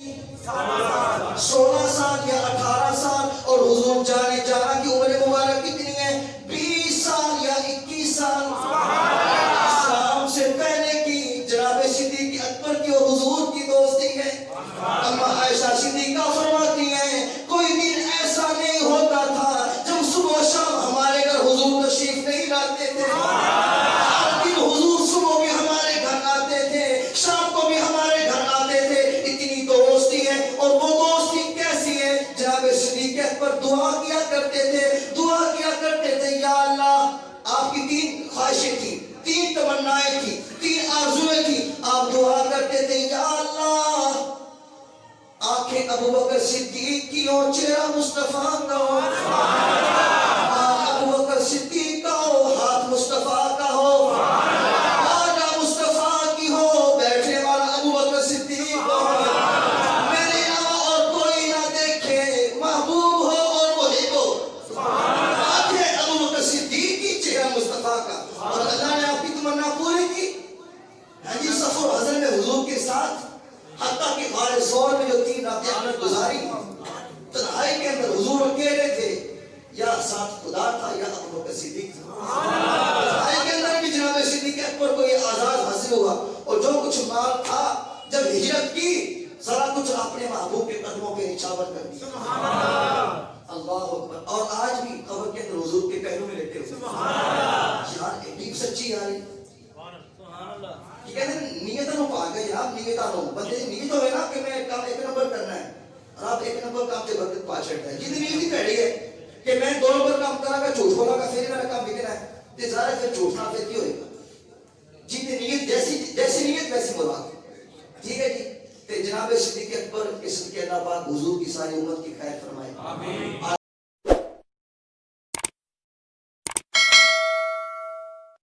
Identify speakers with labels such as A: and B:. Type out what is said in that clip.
A: 16 سال یا 18 سال، اور حضور جانے جانا کی عمر مبارک کتنی ہے؟ 20 سال یا 21 سال۔ اسلام سے پہلے کی جناب صدیق اکبر کی اور حضور کی دوستی ہے۔ اما عائشہ صدیقہ فرماتی ہیں کوئی دن ایسا نہیں ہوتا تھا جب صبح و شام ہمارے گھر حضور تشریف نہیں لاتے تھے۔ ہر دن حضور صبح بھی ہمارے گھر آتے تھے، شام کو بھی ہمارے گھر آتے تھے۔ اتنی دوستی ہے، اور وہ دوستی کیسی ہے؟ جناب صدیق اکبر دعا کیا کرتے تھے، دعا کیا کرتے تھے، یا اللہ، آپ کی 3 خواہشیں تھیں، 3 تمنائیں تھیں، 3 آرزویں تھیں۔ آپ دعا کرتے تھے، یا اللہ، آنکھیں ابو بکر صدیق کی ہو، چہرہ مصطفیٰ کا ہو، ابو بکر صدیق کا ہو، ہاتھ مصطفیٰ کا ہو، آجا مصطفیٰ کی ہو، بیٹھنے والا ابو بکر صدیق ہو، میرے علاوہ اور کوئی نہ دیکھے، محبوب ہو اور محب ہو، آنکھیں ابو بکر صدیق کی، چہرہ مصطفیٰ کا۔ اور اللہ نے آپ کی تمنا پوری کی۔ ہاں جی، سفر و حضر میں حضور کے ساتھ، حتیٰ کہ غار ثور میں جو 3 راتیں آپ نے گزاری، تنہائی کے اندر حضور اکیلے تھے، یا ساتھ خدا تھا یا ابو بکر صدیق تھا۔ تنہائی کے اندر بھی جناب صدیق اکبر کو یہ اعزاز حاصل ہوا، اور جو کچھ مال تھا جب ہجرت کی، ذرا کچھ اپنے محبوب کے قدموں کے نچھاور کر دیا۔ اللہ اکبر۔ اور آج بھی قبر کے اندر حضور کے پہلو میں لیٹے ہوئے، یار ایک سچی یاری کہتے ہیں نیتوں کو آگے جناب، نیتوں بندے نیت ہوئے نا کہ میں کام 1 نمبر کرنا ہے، اور آپ 1 نمبر کام سے برکت پا چڑھتا ہے۔ جتنی نیتی پیڑی ہے کہ میں 2 نمبر کام کرا گا، جھوٹ بولا گا، پھر میرا کام بکنا ہے، تو ظاہر پھر جھوٹنا پھر کی ہوئے گا۔ جتنی نیت جیسی نیت ویسی مراد، ٹھیک ہے جی۔ تو جناب صدیق اکبر کے صدقے اللہ پاک حضور کی ساری امت کی خیر فرمائے۔